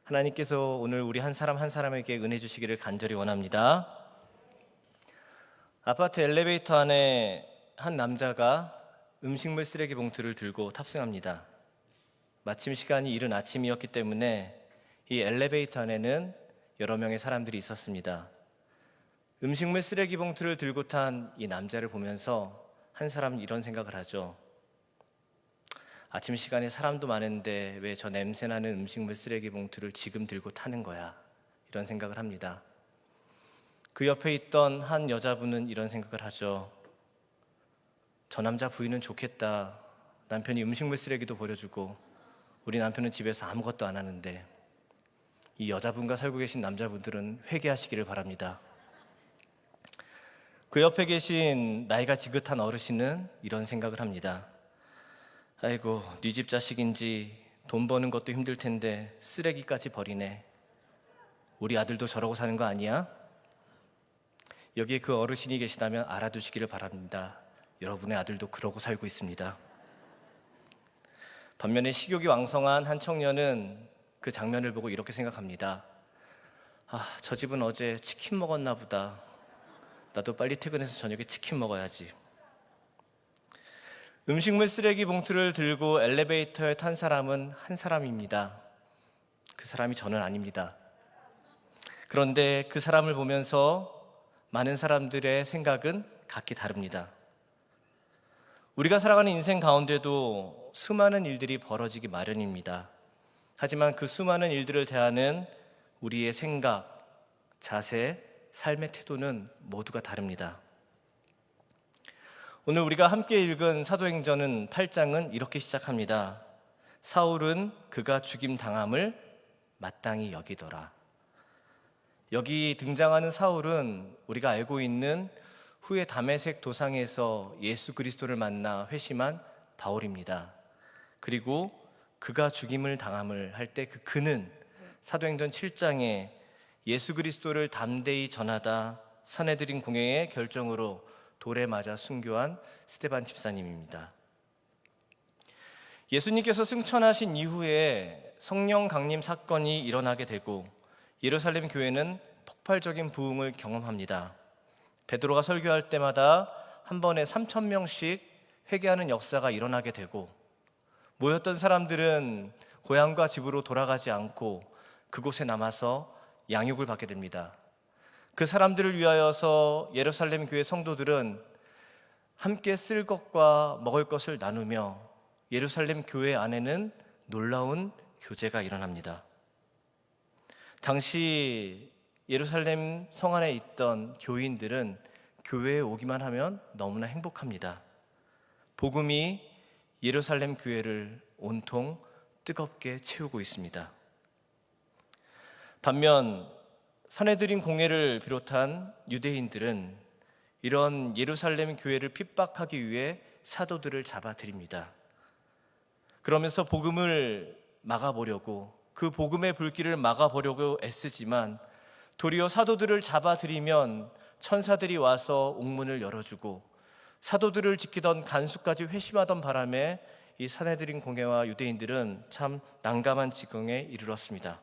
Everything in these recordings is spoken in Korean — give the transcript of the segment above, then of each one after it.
하나님께서 오늘 우리 한 사람 한 사람에게 은혜 주시기를 간절히 원합니다. 아파트 엘리베이터 안에 한 남자가 음식물 쓰레기 봉투를 들고 탑승합니다. 마침 시간이 이른 아침이었기 때문에 이 엘리베이터 안에는 여러 명의 사람들이 있었습니다. 음식물 쓰레기 봉투를 들고 탄 이 남자를 보면서 한 사람은 이런 생각을 하죠. 아침 시간에 사람도 많은데 왜 저 냄새나는 음식물 쓰레기 봉투를 지금 들고 타는 거야? 이런 생각을 합니다. 그 옆에 있던 한 여자분은 이런 생각을 하죠. 저 남자 부인은 좋겠다. 남편이 음식물 쓰레기도 버려주고 우리 남편은 집에서 아무것도 안 하는데. 이 여자분과 살고 계신 남자분들은 회개하시기를 바랍니다. 그 옆에 계신 나이가 지긋한 어르신은 이런 생각을 합니다. 아이고, 네 집 자식인지 돈 버는 것도 힘들 텐데 쓰레기까지 버리네. 우리 아들도 저러고 사는 거 아니야? 여기에 그 어르신이 계시다면 알아두시기를 바랍니다. 여러분의 아들도 그러고 살고 있습니다. 반면에 식욕이 왕성한 한 청년은 그 장면을 보고 이렇게 생각합니다. 저 집은 어제 치킨 먹었나 보다. 나도 빨리 퇴근해서 저녁에 치킨 먹어야지. 음식물 쓰레기 봉투를 들고 엘리베이터에 탄 사람은 한 사람입니다. 그 사람이 저는 아닙니다. 그런데 그 사람을 보면서 많은 사람들의 생각은 각기 다릅니다. 우리가 살아가는 인생 가운데도 수많은 일들이 벌어지기 마련입니다. 하지만 그 수많은 일들을 대하는 우리의 생각, 자세, 삶의 태도는 모두가 다릅니다. 오늘 우리가 함께 읽은 사도행전은 8장은 이렇게 시작합니다. 사울은 그가 죽임 당함을 마땅히 여기더라. 여기 등장하는 사울은 우리가 알고 있는 후에 다메섹 도상에서 예수 그리스도를 만나 회심한 바울입니다. 그리고 그가 죽임을 당함을 할 때 그 그는 사도행전 7장에 예수 그리스도를 담대히 전하다 사내들인 공회의 결정으로 돌에 맞아 순교한 스데반 집사님입니다. 예수님께서 승천하신 이후에 성령 강림 사건이 일어나게 되고 예루살렘 교회는 폭발적인 부흥을 경험합니다. 베드로가 설교할 때마다 한 번에 3,000명씩 회개하는 역사가 일어나게 되고 모였던 사람들은 고향과 집으로 돌아가지 않고 그곳에 남아서 양육을 받게 됩니다. 그 사람들을 위하여서 예루살렘 교회 성도들은 함께 쓸 것과 먹을 것을 나누며 예루살렘 교회 안에는 놀라운 교제가 일어납니다. 당시 예루살렘 성 안에 있던 교인들은 교회에 오기만 하면 너무나 행복합니다. 복음이 예루살렘 교회를 온통 뜨겁게 채우고 있습니다. 반면 사내들인 공회를 비롯한 유대인들은 이런 예루살렘 교회를 핍박하기 위해 사도들을 잡아들입니다. 그러면서 복음을 막아보려고 그 복음의 불길을 막아보려고 애쓰지만 도리어 사도들을 잡아들이면 천사들이 와서 옥문을 열어주고 사도들을 지키던 간수까지 회심하던 바람에 이 사내들인 공회와 유대인들은 참 난감한 지경에 이르렀습니다.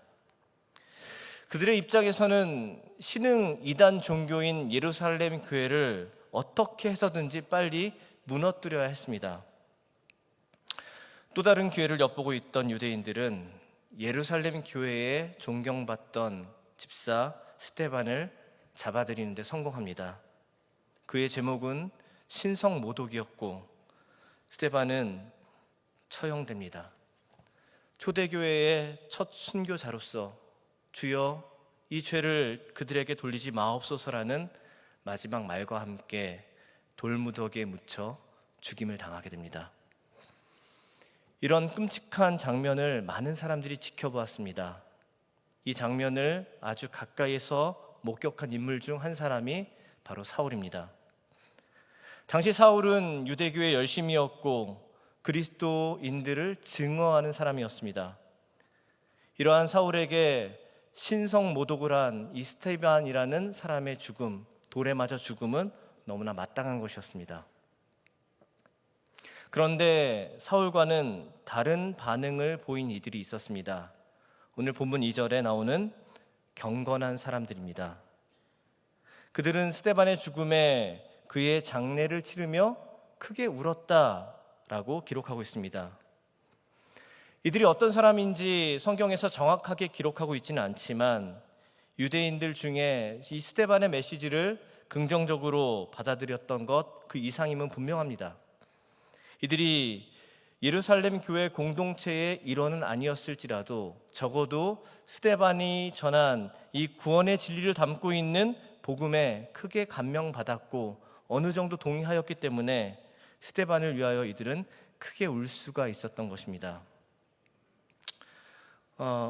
그들의 입장에서는 신흥 이단 종교인 예루살렘 교회를 어떻게 해서든지 빨리 무너뜨려야 했습니다. 또 다른 교회를 엿보고 있던 유대인들은 예루살렘 교회에 존경받던 집사 스데반을 잡아들이는 데 성공합니다. 그의 제목은 신성모독이었고 스데반은 처형됩니다. 초대교회의 첫 순교자로서 주여 이 죄를 그들에게 돌리지 마옵소서라는 마지막 말과 함께 돌무더기에 묻혀 죽임을 당하게 됩니다. 이런 끔찍한 장면을 많은 사람들이 지켜보았습니다. 이 장면을 아주 가까이에서 목격한 인물 중 한 사람이 바로 사울입니다. 당시 사울은 유대교의 열심이었고 그리스도인들을 증오하는 사람이었습니다. 이러한 사울에게 신성모독을 한 이 스데반이라는 사람의 죽음, 돌에 맞아 죽음은 너무나 마땅한 것이었습니다. 그런데 사울과는 다른 반응을 보인 이들이 있었습니다. 오늘 본문 2절에 나오는 경건한 사람들입니다. 그들은 스데반의 죽음에 그의 장례를 치르며 크게 울었다라고 기록하고 있습니다. 이들이 어떤 사람인지 성경에서 정확하게 기록하고 있지는 않지만 유대인들 중에 이 스데반의 메시지를 긍정적으로 받아들였던 것 그 이상임은 분명합니다. 이들이 예루살렘 교회 공동체의 일원은 아니었을지라도 적어도 스데반이 전한 이 구원의 진리를 담고 있는 복음에 크게 감명받았고 어느 정도 동의하였기 때문에 스데반을 위하여 이들은 크게 울 수가 있었던 것입니다.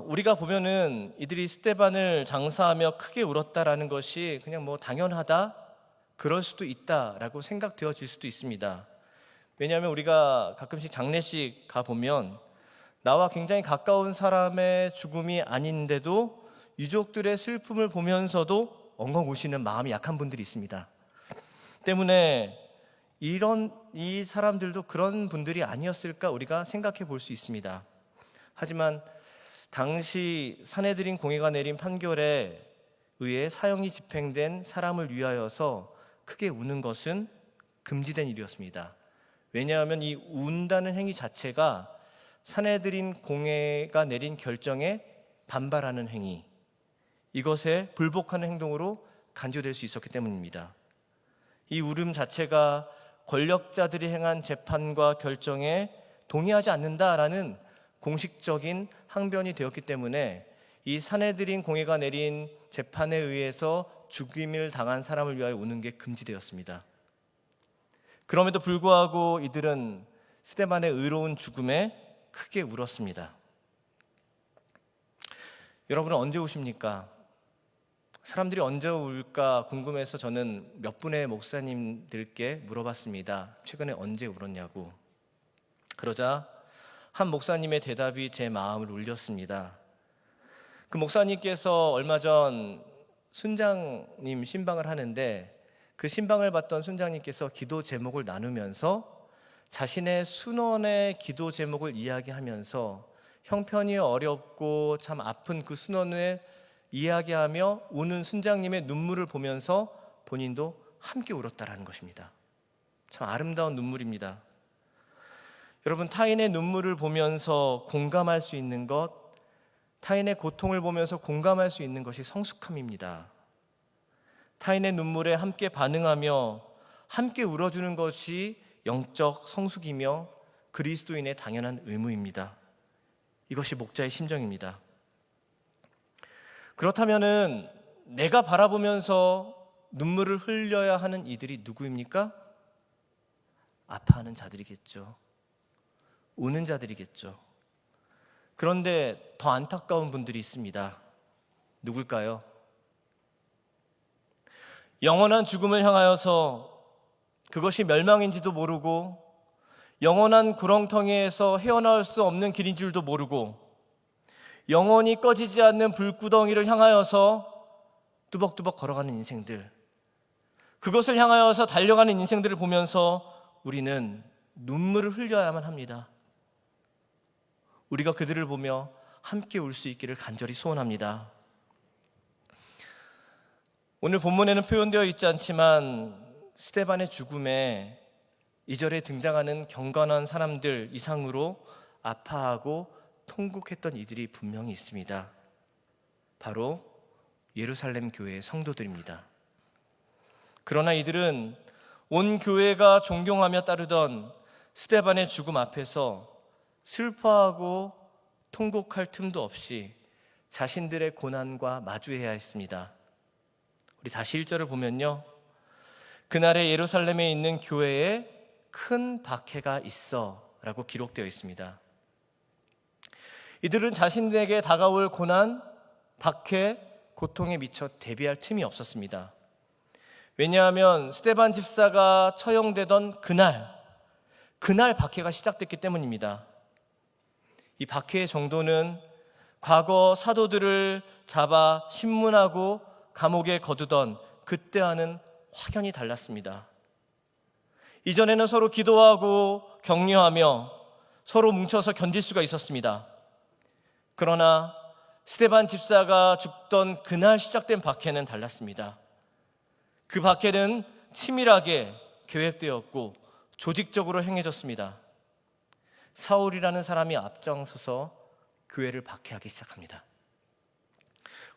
우리가 보면은 이들이 스데반을 장사하며 크게 울었다라는 것이 그냥 뭐 당연하다, 그럴 수도 있다라고 생각되어질 수도 있습니다. 왜냐하면 우리가 가끔씩 장례식 가보면 나와 굉장히 가까운 사람의 죽음이 아닌데도 유족들의 슬픔을 보면서도 엉엉 우시는 마음이 약한 분들이 있습니다. 때문에 이 사람들도 그런 분들이 아니었을까 우리가 생각해 볼 수 있습니다. 하지만 당시 산헤드린 공회가 내린 판결에 의해 사형이 집행된 사람을 위하여서 크게 우는 것은 금지된 일이었습니다. 왜냐하면 이 운다는 행위 자체가 산헤드린 공회가 내린 결정에 반발하는 행위, 이것에 불복하는 행동으로 간주될 수 있었기 때문입니다. 이 울음 자체가 권력자들이 행한 재판과 결정에 동의하지 않는다라는 공식적인 항변이 되었기 때문에 이 산헤드린 공회가 내린 재판에 의해서 죽임을 당한 사람을 위하여 우는 게 금지되었습니다. 그럼에도 불구하고 이들은 스데반의 의로운 죽음에 크게 울었습니다. 여러분은 언제 우십니까? 사람들이 언제 울까 궁금해서 저는 몇 분의 목사님들께 물어봤습니다. 최근에 언제 울었냐고. 그러자 한 목사님의 대답이 제 마음을 울렸습니다. 그 목사님께서 얼마 전 순장님 신방을 하는데 그 신방을 받던 순장님께서 기도 제목을 나누면서 자신의 순원의 기도 제목을 이야기하면서 형편이 어렵고 참 아픈 그 순원을 이야기하며 우는 순장님의 눈물을 보면서 본인도 함께 울었다라는 것입니다. 참 아름다운 눈물입니다. 여러분, 타인의 눈물을 보면서 공감할 수 있는 것, 타인의 고통을 보면서 공감할 수 있는 것이 성숙함입니다. 타인의 눈물에 함께 반응하며 함께 울어주는 것이 영적 성숙이며 그리스도인의 당연한 의무입니다. 이것이 목자의 심정입니다. 그렇다면은 내가 바라보면서 눈물을 흘려야 하는 이들이 누구입니까? 아파하는 자들이겠죠. 우는 자들이겠죠. 그런데 더 안타까운 분들이 있습니다. 누굴까요? 영원한 죽음을 향하여서 그것이 멸망인지도 모르고 영원한 구렁텅이에서 헤어나올 수 없는 길인 줄도 모르고 영원히 꺼지지 않는 불구덩이를 향하여서 뚜벅뚜벅 걸어가는 인생들, 그것을 향하여서 달려가는 인생들을 보면서 우리는 눈물을 흘려야만 합니다. 우리가 그들을 보며 함께 울 수 있기를 간절히 소원합니다. 오늘 본문에는 표현되어 있지 않지만 스데반의 죽음에 2절에 등장하는 경건한 사람들 이상으로 아파하고 통곡했던 이들이 분명히 있습니다. 바로 예루살렘 교회의 성도들입니다. 그러나 이들은 온 교회가 존경하며 따르던 스데반의 죽음 앞에서 슬퍼하고 통곡할 틈도 없이 자신들의 고난과 마주해야 했습니다. 우리 다시 1절을 보면요, 그날에 예루살렘에 있는 교회에 큰 박해가 있어 라고 기록되어 있습니다. 이들은 자신에게 다가올 고난, 박해, 고통에 미처 대비할 틈이 없었습니다. 왜냐하면 스데반 집사가 처형되던 그날 박해가 시작됐기 때문입니다. 이 박해의 정도는 과거 사도들을 잡아 신문하고 감옥에 거두던 그때와는 확연히 달랐습니다. 이전에는 서로 기도하고 격려하며 서로 뭉쳐서 견딜 수가 있었습니다. 그러나 스데반 집사가 죽던 그날 시작된 박해는 달랐습니다. 그 박해는 치밀하게 계획되었고 조직적으로 행해졌습니다. 사울이라는 사람이 앞장서서 교회를 박해하기 시작합니다.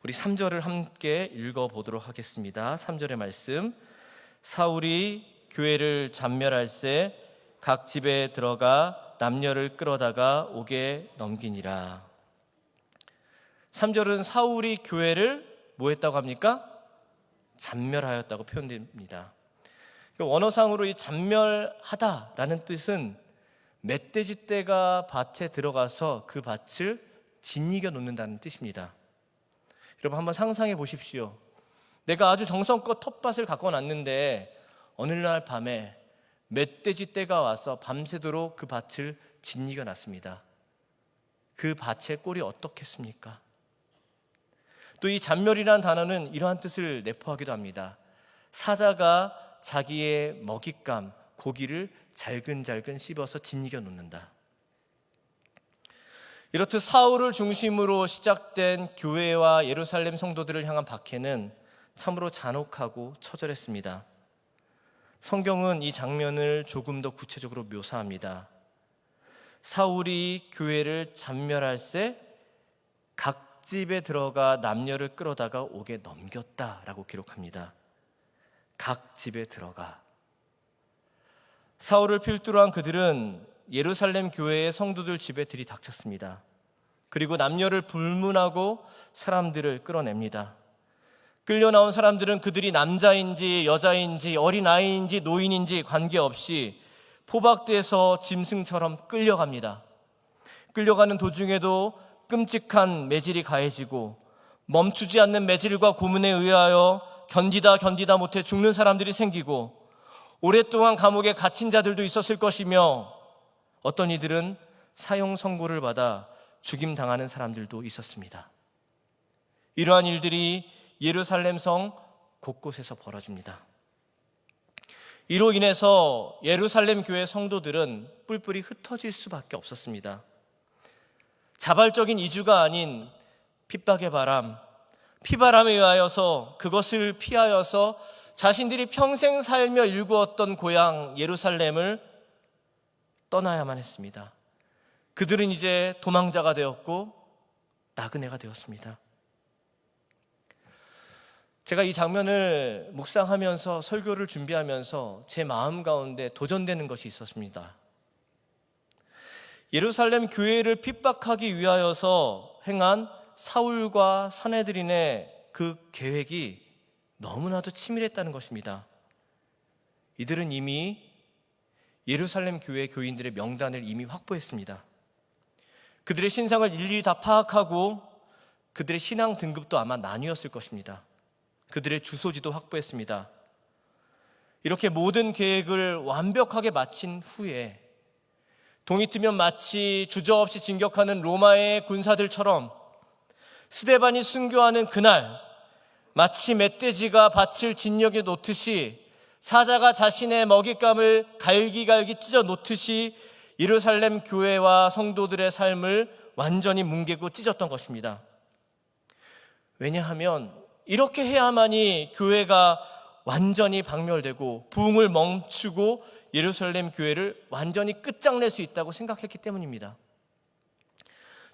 우리 3절을 함께 읽어보도록 하겠습니다. 3절의 말씀. 사울이 교회를 잔멸할새 각 집에 들어가 남녀를 끌어다가 옥에 넘기니라. 3절은 사울이 교회를 뭐 했다고 합니까? 잔멸하였다고 표현됩니다. 원어상으로 이 잔멸하다라는 뜻은 멧돼지 떼가 밭에 들어가서 그 밭을 짓이겨 놓는다는 뜻입니다. 여러분 한번 상상해 보십시오. 내가 아주 정성껏 텃밭을 갖고 놨는데 어느 날 밤에 멧돼지 떼가 와서 밤새도록 그 밭을 짓이겨 놨습니다. 그 밭의 꼴이 어떻겠습니까? 또 이 잔멸이라는 단어는 이러한 뜻을 내포하기도 합니다. 사자가 자기의 먹잇감, 고기를 잘근잘근 씹어서 짓이겨 놓는다. 이렇듯 사울을 중심으로 시작된 교회와 예루살렘 성도들을 향한 박해는 참으로 잔혹하고 처절했습니다. 성경은 이 장면을 조금 더 구체적으로 묘사합니다. 사울이 교회를 잔멸할새 각 집에 들어가 남녀를 끌어다가 옥에 넘겼다라고 기록합니다. 각 집에 들어가. 사울을 필두로 한 그들은 예루살렘 교회의 성도들 집에 들이닥쳤습니다. 그리고 남녀를 불문하고 사람들을 끌어냅니다. 끌려 나온 사람들은 그들이 남자인지 여자인지 어린아이인지 노인인지 관계없이 포박돼서 짐승처럼 끌려갑니다. 끌려가는 도중에도 끔찍한 매질이 가해지고 멈추지 않는 매질과 고문에 의하여 견디다 못해 죽는 사람들이 생기고 오랫동안 감옥에 갇힌 자들도 있었을 것이며 어떤 이들은 사형 선고를 받아 죽임당하는 사람들도 있었습니다. 이러한 일들이 예루살렘 성 곳곳에서 벌어집니다. 이로 인해서 예루살렘 교회 성도들은 뿔뿔이 흩어질 수밖에 없었습니다. 자발적인 이주가 아닌 핍박의 바람, 피바람에 의하여서 그것을 피하여서 자신들이 평생 살며 일구었던 고향 예루살렘을 떠나야만 했습니다. 그들은 이제 도망자가 되었고 나그네가 되었습니다. 제가 이 장면을 묵상하면서 설교를 준비하면서 제 마음 가운데 도전되는 것이 있었습니다. 예루살렘 교회를 핍박하기 위하여서 행한 사울과 사내들인의 그 계획이 너무나도 치밀했다는 것입니다. 이들은 이미 예루살렘 교회 교인들의 명단을 이미 확보했습니다. 그들의 신상을 일일이 다 파악하고 그들의 신앙 등급도 아마 나뉘었을 것입니다. 그들의 주소지도 확보했습니다. 이렇게 모든 계획을 완벽하게 마친 후에 동이 트면 마치 주저없이 진격하는 로마의 군사들처럼 스데반이 순교하는 그날 마치 멧돼지가 밭을 짓이겨 놓듯이 사자가 자신의 먹잇감을 갈기갈기 찢어 놓듯이 예루살렘 교회와 성도들의 삶을 완전히 뭉개고 찢었던 것입니다. 왜냐하면 이렇게 해야만이 교회가 완전히 박멸되고 부흥을 멈추고 예루살렘 교회를 완전히 끝장낼 수 있다고 생각했기 때문입니다.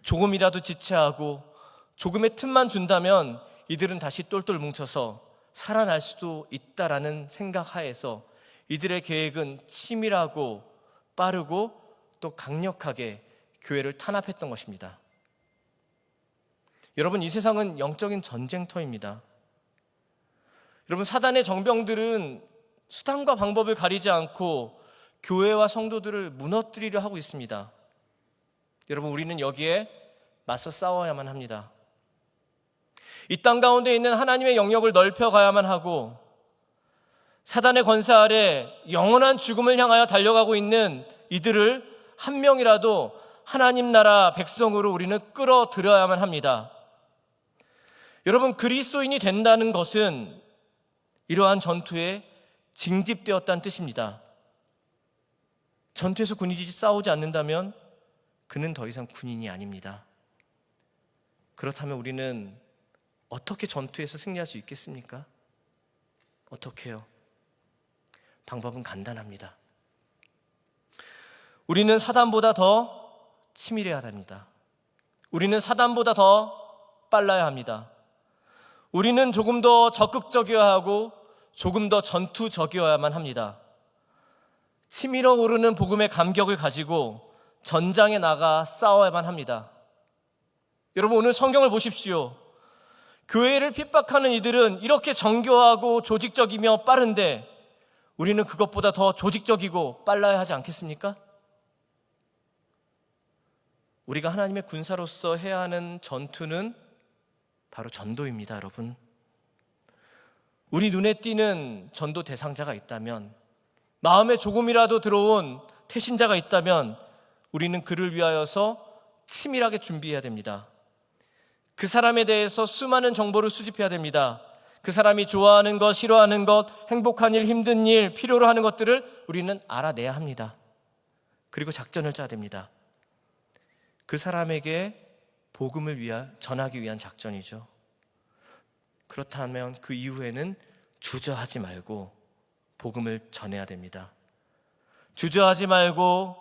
조금이라도 지체하고 조금의 틈만 준다면 이들은 다시 똘똘 뭉쳐서 살아날 수도 있다라는 생각하에서 이들의 계획은 치밀하고 빠르고 또 강력하게 교회를 탄압했던 것입니다. 여러분, 이 세상은 영적인 전쟁터입니다. 여러분, 사단의 정병들은 수단과 방법을 가리지 않고 교회와 성도들을 무너뜨리려 하고 있습니다. 여러분, 우리는 여기에 맞서 싸워야만 합니다. 이 땅 가운데 있는 하나님의 영역을 넓혀가야만 하고 사단의 권세 아래 영원한 죽음을 향하여 달려가고 있는 이들을 한 명이라도 하나님 나라 백성으로 우리는 끌어들여야만 합니다. 여러분, 그리스도인이 된다는 것은 이러한 전투에 징집되었다는 뜻입니다. 전투에서 군인이 싸우지 않는다면 그는 더 이상 군인이 아닙니다. 그렇다면 우리는 어떻게 전투에서 승리할 수 있겠습니까? 어떻게요? 방법은 간단합니다. 우리는 사단보다 더 치밀해야 됩니다. 우리는 사단보다 더 빨라야 합니다. 우리는 조금 더 적극적이어야 하고 조금 더 전투적이어야만 합니다. 치밀어 오르는 복음의 감격을 가지고 전장에 나가 싸워야만 합니다. 여러분, 오늘 성경을 보십시오. 교회를 핍박하는 이들은 이렇게 정교하고 조직적이며 빠른데 우리는 그것보다 더 조직적이고 빨라야 하지 않겠습니까? 우리가 하나님의 군사로서 해야 하는 전투는 바로 전도입니다, 여러분. 우리 눈에 띄는 전도 대상자가 있다면, 마음에 조금이라도 들어온 태신자가 있다면 우리는 그를 위하여서 치밀하게 준비해야 됩니다. 그 사람에 대해서 수많은 정보를 수집해야 됩니다. 그 사람이 좋아하는 것, 싫어하는 것, 행복한 일, 힘든 일, 필요로 하는 것들을 우리는 알아내야 합니다. 그리고 작전을 짜야 됩니다. 그 사람에게 복음을 전하기 위한 작전이죠. 그렇다면 그 이후에는 주저하지 말고 복음을 전해야 됩니다. 주저하지 말고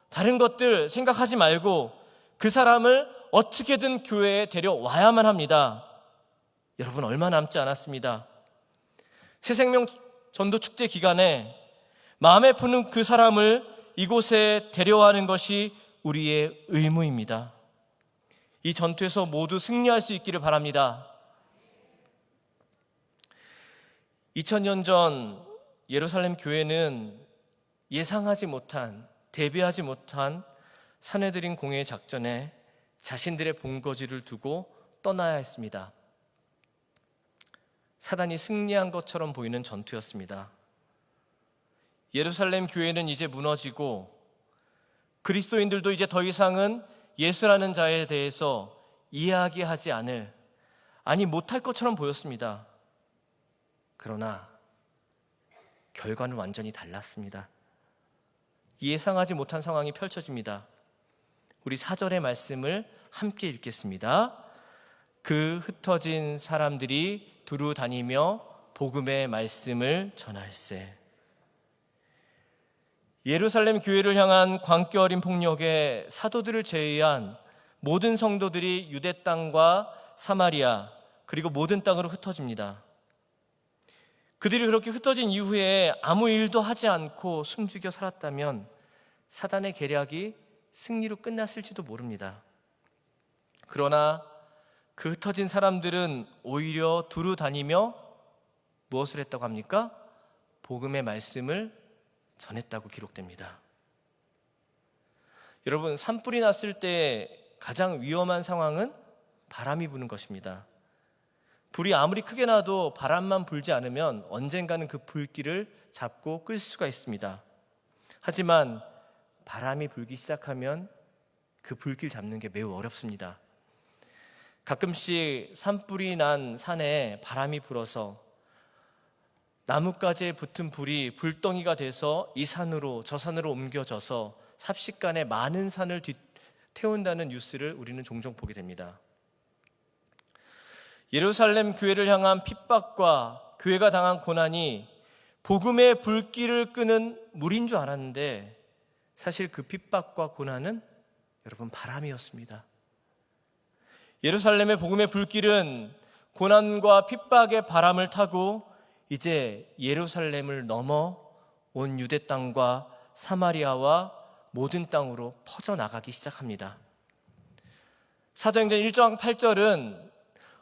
다른 것들 생각하지 말고 그 사람을 어떻게든 교회에 데려와야만 합니다. 여러분, 얼마 남지 않았습니다. 새생명 전도 축제 기간에 마음에 푸는 그 사람을 이곳에 데려와는 것이 우리의 의무입니다. 이 전투에서 모두 승리할 수 있기를 바랍니다. 2000년 전 예루살렘 교회는 예상하지 못한, 대비하지 못한 사내들인 공회의 작전에 자신들의 본거지를 두고 떠나야 했습니다. 사단이 승리한 것처럼 보이는 전투였습니다. 예루살렘 교회는 이제 무너지고 그리스도인들도 이제 더 이상은 예수라는 자에 대해서 이야기하지 못할 것처럼 보였습니다. 그러나 결과는 완전히 달랐습니다. 예상하지 못한 상황이 펼쳐집니다. 우리 4절의 말씀을 함께 읽겠습니다. 그 흩어진 사람들이 두루 다니며 복음의 말씀을 전할세. 예루살렘 교회를 향한 광기 어린 폭력에 사도들을 제외한 모든 성도들이 유대 땅과 사마리아 그리고 모든 땅으로 흩어집니다. 그들이 그렇게 흩어진 이후에 아무 일도 하지 않고 숨죽여 살았다면 사단의 계략이 승리로 끝났을지도 모릅니다. 그러나 그 흩어진 사람들은 오히려 두루 다니며 무엇을 했다고 합니까? 복음의 말씀을 전했다고 기록됩니다. 여러분, 산불이 났을 때 가장 위험한 상황은 바람이 부는 것입니다. 불이 아무리 크게 나도 바람만 불지 않으면 언젠가는 그 불길을 잡고 끌 수가 있습니다. 하지만 바람이 불기 시작하면 그 불길 잡는 게 매우 어렵습니다. 가끔씩 산불이 난 산에 바람이 불어서 나뭇가지에 붙은 불이 불덩이가 돼서 이 산으로 저 산으로 옮겨져서 삽시간에 많은 산을 태운다는 뉴스를 우리는 종종 보게 됩니다. 예루살렘 교회를 향한 핍박과 교회가 당한 고난이 복음의 불길을 끄는 물인 줄 알았는데 사실 그 핍박과 고난은 여러분 바람이었습니다. 예루살렘의 복음의 불길은 고난과 핍박의 바람을 타고 이제 예루살렘을 넘어 온 유대 땅과 사마리아와 모든 땅으로 퍼져나가기 시작합니다. 사도행전 1장 8절은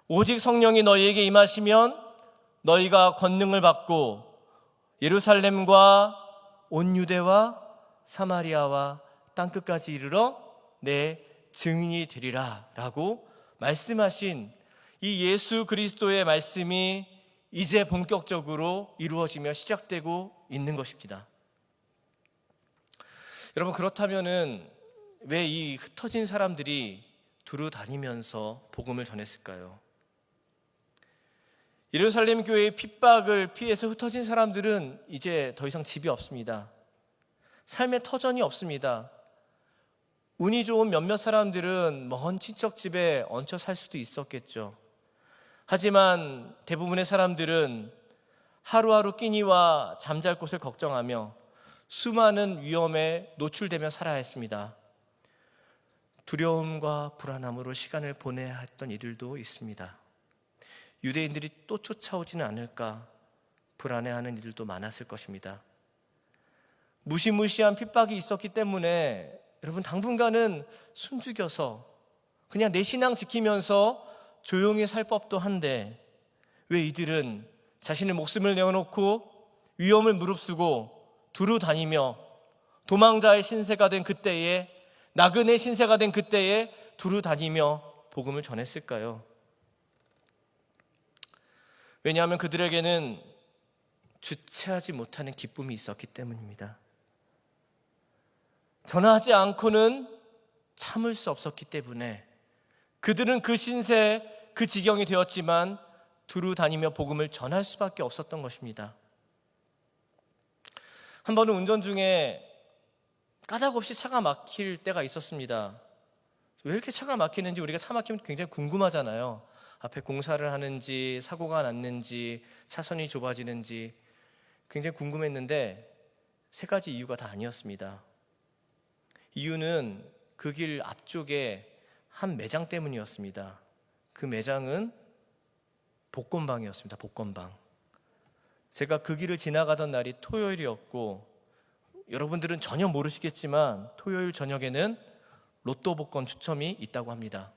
오직 성령이 너희에게 임하시면 너희가 권능을 받고 예루살렘과 온 유대와 사마리아와 땅끝까지 이르러 내 증인이 되리라 라고 말씀하신 이 예수 그리스도의 말씀이 이제 본격적으로 이루어지며 시작되고 있는 것입니다. 여러분, 그렇다면은 왜 이 흩어진 사람들이 두루 다니면서 복음을 전했을까요? 예루살렘 교회의 핍박을 피해서 흩어진 사람들은 이제 더 이상 집이 없습니다. 삶의 터전이 없습니다. 운이 좋은 몇몇 사람들은 먼 친척 집에 얹혀 살 수도 있었겠죠. 하지만 대부분의 사람들은 하루하루 끼니와 잠잘 곳을 걱정하며 수많은 위험에 노출되며 살아야 했습니다. 두려움과 불안함으로 시간을 보내야 했던 이들도 있습니다. 유대인들이 또 쫓아오지는 않을까 불안해하는 이들도 많았을 것입니다. 무시무시한 핍박이 있었기 때문에 여러분 당분간은 숨죽여서 그냥 내 신앙 지키면서 조용히 살 법도 한데, 왜 이들은 자신의 목숨을 내어놓고 위험을 무릅쓰고 두루 다니며 도망자의 신세가 된 그때에, 나그네 신세가 된 그때에 두루 다니며 복음을 전했을까요? 왜냐하면 그들에게는 주체하지 못하는 기쁨이 있었기 때문입니다. 전하지 않고는 참을 수 없었기 때문에 그들은 그 신세, 그 지경이 되었지만 두루 다니며 복음을 전할 수밖에 없었던 것입니다. 한 번은 운전 중에 까닭없이 차가 막힐 때가 있었습니다. 왜 이렇게 차가 막히는지 우리가 차 막히면 굉장히 궁금하잖아요. 앞에 공사를 하는지, 사고가 났는지, 차선이 좁아지는지 굉장히 궁금했는데 세 가지 이유가 다 아니었습니다. 이유는 그 길 앞쪽에 한 매장 때문이었습니다. 그 매장은 복권방이었습니다. 복권방. 제가 그 길을 지나가던 날이 토요일이었고, 여러분들은 전혀 모르시겠지만 토요일 저녁에는 로또 복권 추첨이 있다고 합니다.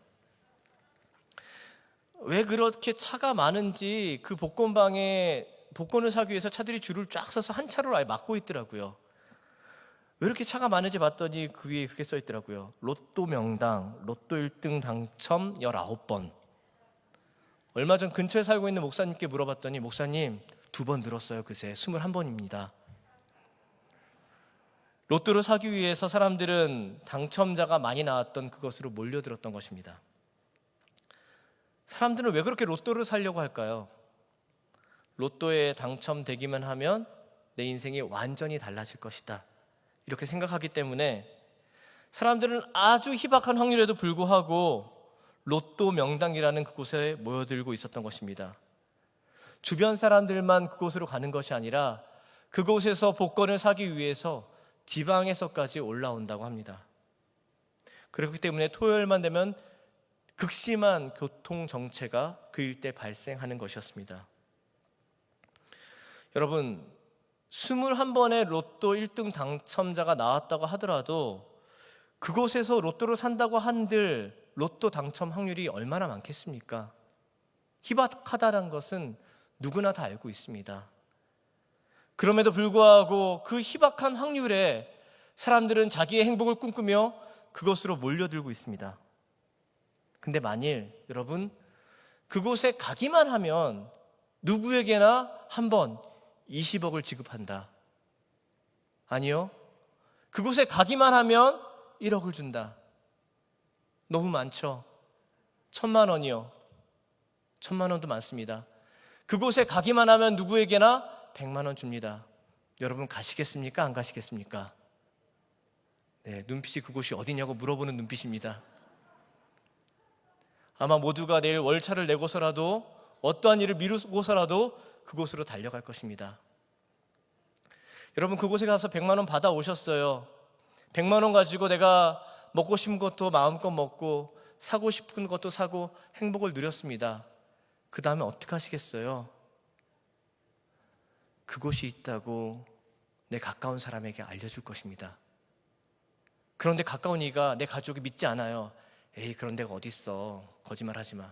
왜 그렇게 차가 많은지 그 복권방에 복권을 사기 위해서 차들이 줄을 쫙 서서 한 차로를 아예 막고 있더라고요. 왜 이렇게 차가 많은지 봤더니 그 위에 그렇게 써 있더라고요. 로또 명당, 로또 1등 당첨 19번. 얼마 전 근처에 살고 있는 목사님께 물어봤더니, 목사님 2번 늘었어요. 그새 21번입니다. 로또를 사기 위해서 사람들은 당첨자가 많이 나왔던 그것으로 몰려들었던 것입니다. 사람들은 왜 그렇게 로또를 사려고 할까요? 로또에 당첨되기만 하면 내 인생이 완전히 달라질 것이다, 이렇게 생각하기 때문에 사람들은 아주 희박한 확률에도 불구하고 로또 명당이라는 그곳에 모여들고 있었던 것입니다. 주변 사람들만 그곳으로 가는 것이 아니라 그곳에서 복권을 사기 위해서 지방에서까지 올라온다고 합니다. 그렇기 때문에 토요일만 되면 극심한 교통정체가 그 일대 발생하는 것이었습니다. 여러분, 21번의 로또 1등 당첨자가 나왔다고 하더라도 그곳에서 로또를 산다고 한들 로또 당첨 확률이 얼마나 많겠습니까? 희박하다는 것은 누구나 다 알고 있습니다. 그럼에도 불구하고 그 희박한 확률에 사람들은 자기의 행복을 꿈꾸며 그것으로 몰려들고 있습니다. 근데 만일 여러분 그곳에 가기만 하면 누구에게나 한 번 20억을 지급한다. 아니요, 그곳에 가기만 하면 1억을 준다. 너무 많죠? 1,000만 원이요. 1,000만 원도 많습니다. 그곳에 가기만 하면 누구에게나 100만 원 줍니다. 여러분 가시겠습니까? 안 가시겠습니까? 네, 눈빛이 그곳이 어디냐고 물어보는 눈빛입니다. 아마 모두가 내일 월차를 내고서라도, 어떠한 일을 미루고서라도 그곳으로 달려갈 것입니다. 여러분 그곳에 가서 100만 원 받아 오셨어요. 100만 원 가지고 내가 먹고 싶은 것도 마음껏 먹고 사고 싶은 것도 사고 행복을 누렸습니다. 그 다음에 어떻게 하시겠어요? 그곳이 있다고 내 가까운 사람에게 알려줄 것입니다. 그런데 가까운 이가, 내 가족이 믿지 않아요. 에이, 그런 데가 어딨어, 거짓말하지 마.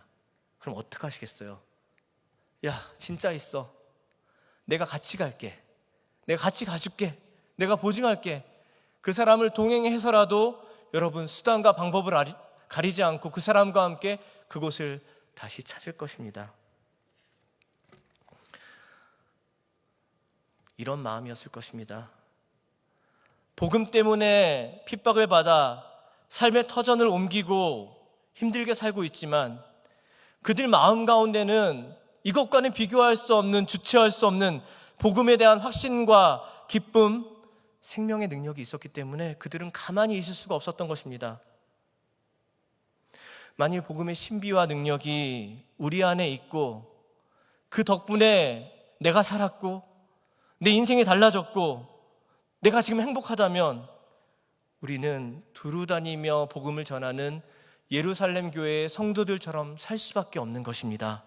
그럼 어떻게 하시겠어요? 야, 진짜 있어. 내가 같이 갈게. 내가 같이 가줄게. 내가 보증할게. 그 사람을 동행해서라도 여러분 수단과 방법을 가리지 않고 그 사람과 함께 그곳을 다시 찾을 것입니다. 이런 마음이었을 것입니다. 복음 때문에 핍박을 받아 삶의 터전을 옮기고 힘들게 살고 있지만 그들 마음 가운데는 이것과는 비교할 수 없는, 주체할 수 없는 복음에 대한 확신과 기쁨, 생명의 능력이 있었기 때문에 그들은 가만히 있을 수가 없었던 것입니다. 만일 복음의 신비와 능력이 우리 안에 있고 그 덕분에 내가 살았고 내 인생이 달라졌고 내가 지금 행복하다면 우리는 두루 다니며 복음을 전하는 예루살렘 교회의 성도들처럼 살 수밖에 없는 것입니다.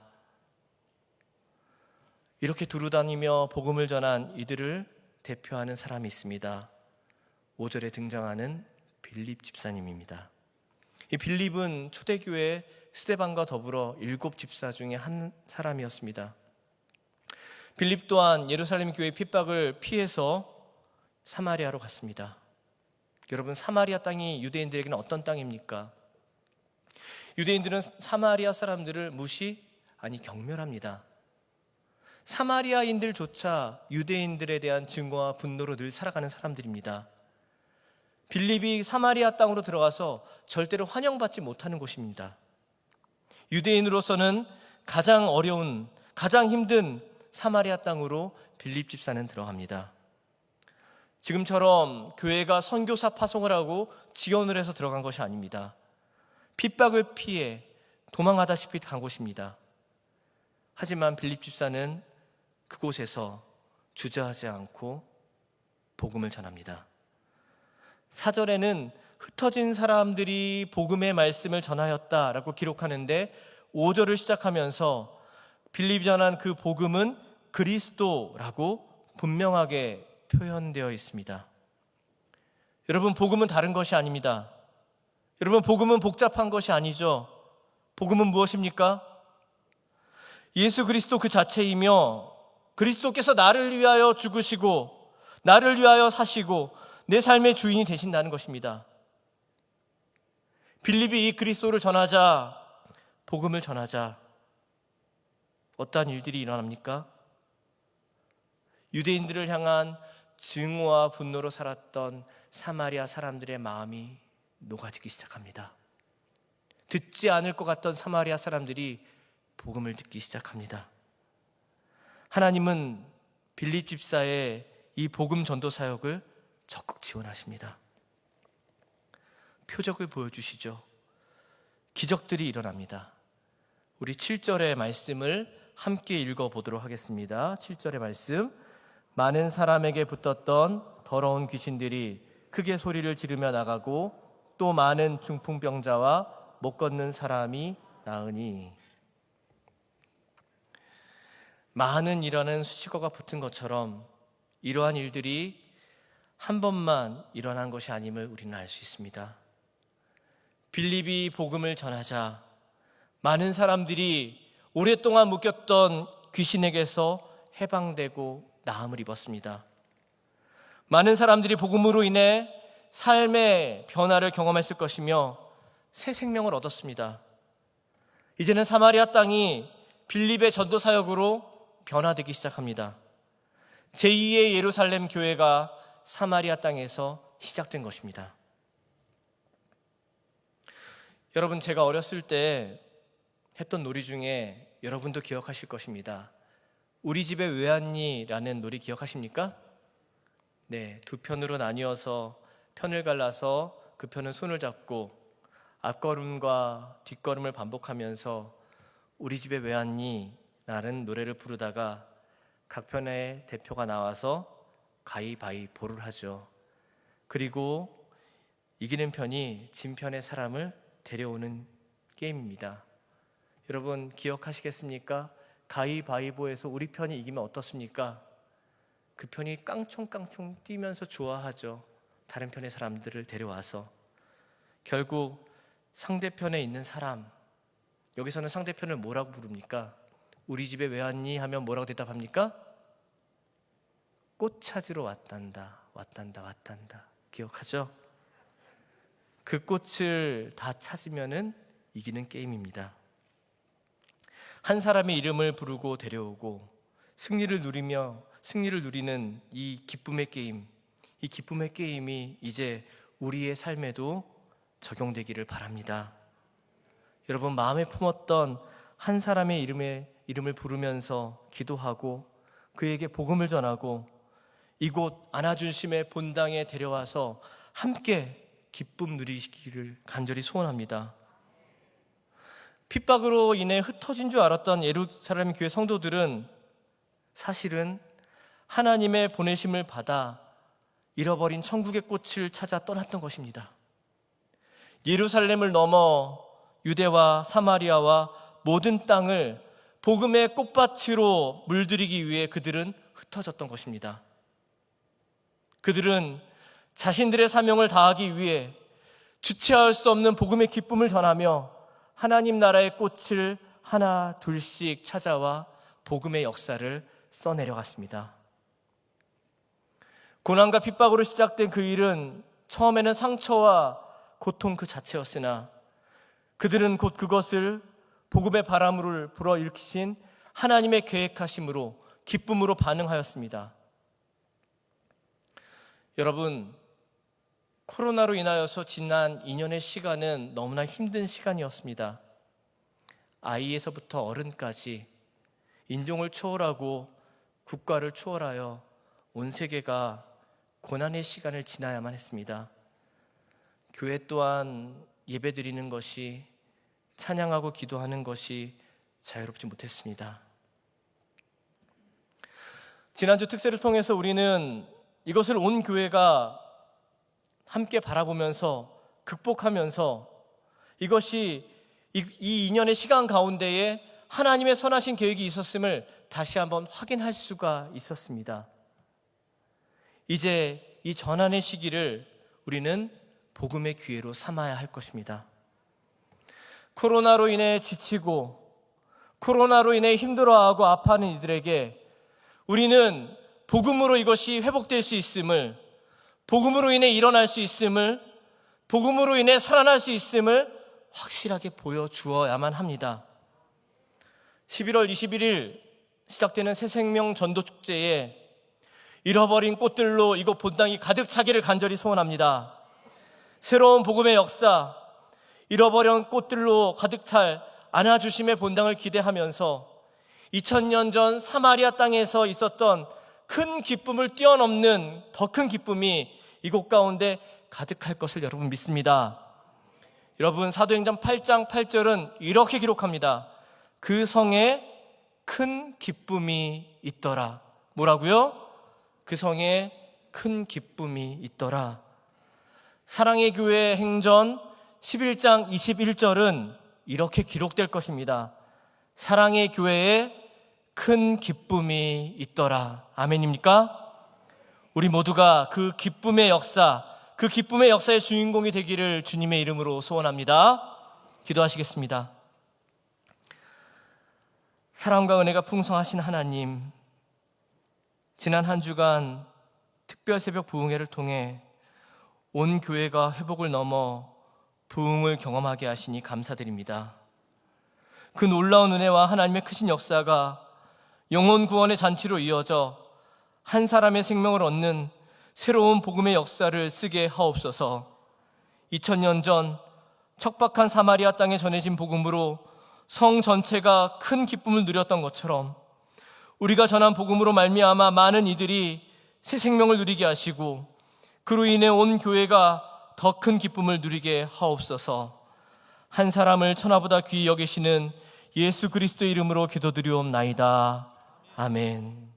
이렇게 두루 다니며 복음을 전한 이들을 대표하는 사람이 있습니다. 5절에 등장하는 빌립 집사님입니다. 이 빌립은 초대교회 스데반과 더불어 7 집사 중에 한 사람이었습니다. 빌립 또한 예루살렘 교회 핍박을 피해서 사마리아로 갔습니다. 여러분, 사마리아 땅이 유대인들에게는 어떤 땅입니까? 유대인들은 사마리아 사람들을 경멸합니다. 사마리아인들조차 유대인들에 대한 증오와 분노로 늘 살아가는 사람들입니다. 빌립이 사마리아 땅으로 들어가서 절대로 환영받지 못하는 곳입니다. 유대인으로서는 가장 어려운, 가장 힘든 사마리아 땅으로 빌립 집사는 들어갑니다. 지금처럼 교회가 선교사 파송을 하고 지원을 해서 들어간 것이 아닙니다. 핍박을 피해 도망하다시피 간 곳입니다. 하지만 빌립 집사는 그곳에서 주저하지 않고 복음을 전합니다. 4절에는 흩어진 사람들이 복음의 말씀을 전하였다라고 기록하는데 5절을 시작하면서 빌립이 전한 그 복음은 그리스도라고 분명하게 표현되어 있습니다. 여러분, 복음은 다른 것이 아닙니다. 여러분, 복음은 복잡한 것이 아니죠. 복음은 무엇입니까? 예수 그리스도 그 자체이며 그리스도께서 나를 위하여 죽으시고 나를 위하여 사시고 내 삶의 주인이 되신다는 것입니다. 빌립이 이 그리스도를 전하자, 복음을 전하자 어떠한 일들이 일어납니까? 유대인들을 향한 증오와 분노로 살았던 사마리아 사람들의 마음이 녹아지기 시작합니다. 듣지 않을 것 같던 사마리아 사람들이 복음을 듣기 시작합니다. 하나님은 빌립 집사의 이 복음 전도 사역을 적극 지원하십니다. 표적을 보여주시죠. 기적들이 일어납니다. 우리 7절의 말씀을 함께 읽어보도록 하겠습니다. 7절의 말씀. 많은 사람에게 붙었던 더러운 귀신들이 크게 소리를 지르며 나가고 또 많은 중풍병자와 못 걷는 사람이 나으니. 많은 이라는 수식어가 붙은 것처럼 이러한 일들이 한 번만 일어난 것이 아님을 우리는 알 수 있습니다. 빌립이 복음을 전하자 많은 사람들이 오랫동안 묶였던 귀신에게서 해방되고 나음을 입었습니다. 많은 사람들이 복음으로 인해 삶의 변화를 경험했을 것이며 새 생명을 얻었습니다. 이제는 사마리아 땅이 빌립의 전도 사역으로 변화되기 시작합니다. 제2의 예루살렘 교회가 사마리아 땅에서 시작된 것입니다. 여러분, 제가 어렸을 때 했던 놀이 중에 여러분도 기억하실 것입니다. 우리 집에 왜 왔니라는 놀이 기억하십니까? 네, 두 편으로 나뉘어서 편을 갈라서 그 편은 손을 잡고 앞걸음과 뒷걸음을 반복하면서 우리 집에 왜 왔니? 라는 노래를 부르다가 각 편의 대표가 나와서 가위바위보를 하죠. 그리고 이기는 편이 진 편의 사람을 데려오는 게임입니다. 여러분, 기억하시겠습니까? 가위바위보에서 우리 편이 이기면 어떻습니까? 그 편이 깡총깡총 뛰면서 좋아하죠. 다른 편의 사람들을 데려와서. 결국 상대편에 있는 사람, 여기서는 상대편을 뭐라고 부릅니까? 우리 집에 왜 왔니? 하면 뭐라고 대답합니까? 꽃 찾으러 왔단다. 기억하죠? 그 꽃을 다 찾으면은 이기는 게임입니다. 한 사람의 이름을 부르고 데려오고 승리를 누리는 이 기쁨의 게임, 이 기쁨의 게임이 이제 우리의 삶에도 적용되기를 바랍니다. 여러분, 마음에 품었던 한 사람의 이름을 부르면서 기도하고 그에게 복음을 전하고 이곳 안아주심의 본당에 데려와서 함께 기쁨 누리시기를 간절히 소원합니다. 핍박으로 인해 흩어진 줄 알았던 예루살렘 교회 성도들은 사실은 하나님의 보내심을 받아 잃어버린 천국의 꽃을 찾아 떠났던 것입니다. 예루살렘을 넘어 유대와 사마리아와 모든 땅을 복음의 꽃밭으로 물들이기 위해 그들은 흩어졌던 것입니다. 그들은 자신들의 사명을 다하기 위해 주체할 수 없는 복음의 기쁨을 전하며 하나님 나라의 꽃을 하나 둘씩 찾아와 복음의 역사를 써내려갔습니다. 고난과 핍박으로 시작된 그 일은 처음에는 상처와 고통 그 자체였으나 그들은 곧 그것을 복음의 바람을 불어일으키신 하나님의 계획하심으로 기쁨으로 반응하였습니다. 여러분, 코로나로 인하여서 지난 2년의 시간은 너무나 힘든 시간이었습니다. 아이에서부터 어른까지 인종을 초월하고 국가를 초월하여 온 세계가 고난의 시간을 지나야만 했습니다. 교회 또한 예배드리는 것이, 찬양하고 기도하는 것이 자유롭지 못했습니다. 지난주 특세를 통해서 우리는 이것을 온 교회가 함께 바라보면서 극복하면서 이것이 이 2년의 시간 가운데에 하나님의 선하신 계획이 있었음을 다시 한번 확인할 수가 있었습니다. 이제 이 전환의 시기를 우리는 복음의 기회로 삼아야 할 것입니다. 코로나로 인해 지치고 코로나로 인해 힘들어하고 아파하는 이들에게 우리는 복음으로 이것이 회복될 수 있음을, 복음으로 인해 일어날 수 있음을, 복음으로 인해 살아날 수 있음을 확실하게 보여주어야만 합니다. 11월 21일 시작되는 새생명 전도축제에 잃어버린 꽃들로 이곳 본당이 가득 차기를 간절히 소원합니다. 새로운 복음의 역사, 잃어버린 꽃들로 가득 찰 안아주심의 본당을 기대하면서 2000년 전 사마리아 땅에서 있었던 큰 기쁨을 뛰어넘는 더 큰 기쁨이 이곳 가운데 가득할 것을 여러분 믿습니다. 여러분, 사도행전 8장 8절은 이렇게 기록합니다. 그 성에 큰 기쁨이 있더라. 뭐라고요? 그 성에 큰 기쁨이 있더라. 사랑의 교회 행전 11장 21절은 이렇게 기록될 것입니다. 사랑의 교회에 큰 기쁨이 있더라. 아멘입니까? 우리 모두가 그 기쁨의 역사, 그 기쁨의 역사의 주인공이 되기를 주님의 이름으로 소원합니다. 기도하시겠습니다. 사랑과 은혜가 풍성하신 하나님, 지난 한 주간 특별 새벽 부흥회를 통해 온 교회가 회복을 넘어 부흥을 경험하게 하시니 감사드립니다. 그 놀라운 은혜와 하나님의 크신 역사가 영혼 구원의 잔치로 이어져 한 사람의 생명을 얻는 새로운 복음의 역사를 쓰게 하옵소서. 2000년 전 척박한 사마리아 땅에 전해진 복음으로 성 전체가 큰 기쁨을 누렸던 것처럼 우리가 전한 복음으로 말미암아 많은 이들이 새 생명을 누리게 하시고 그로 인해 온 교회가 더 큰 기쁨을 누리게 하옵소서. 한 사람을 천하보다 귀히 여기시는 예수 그리스도의 이름으로 기도드리옵나이다. 아멘.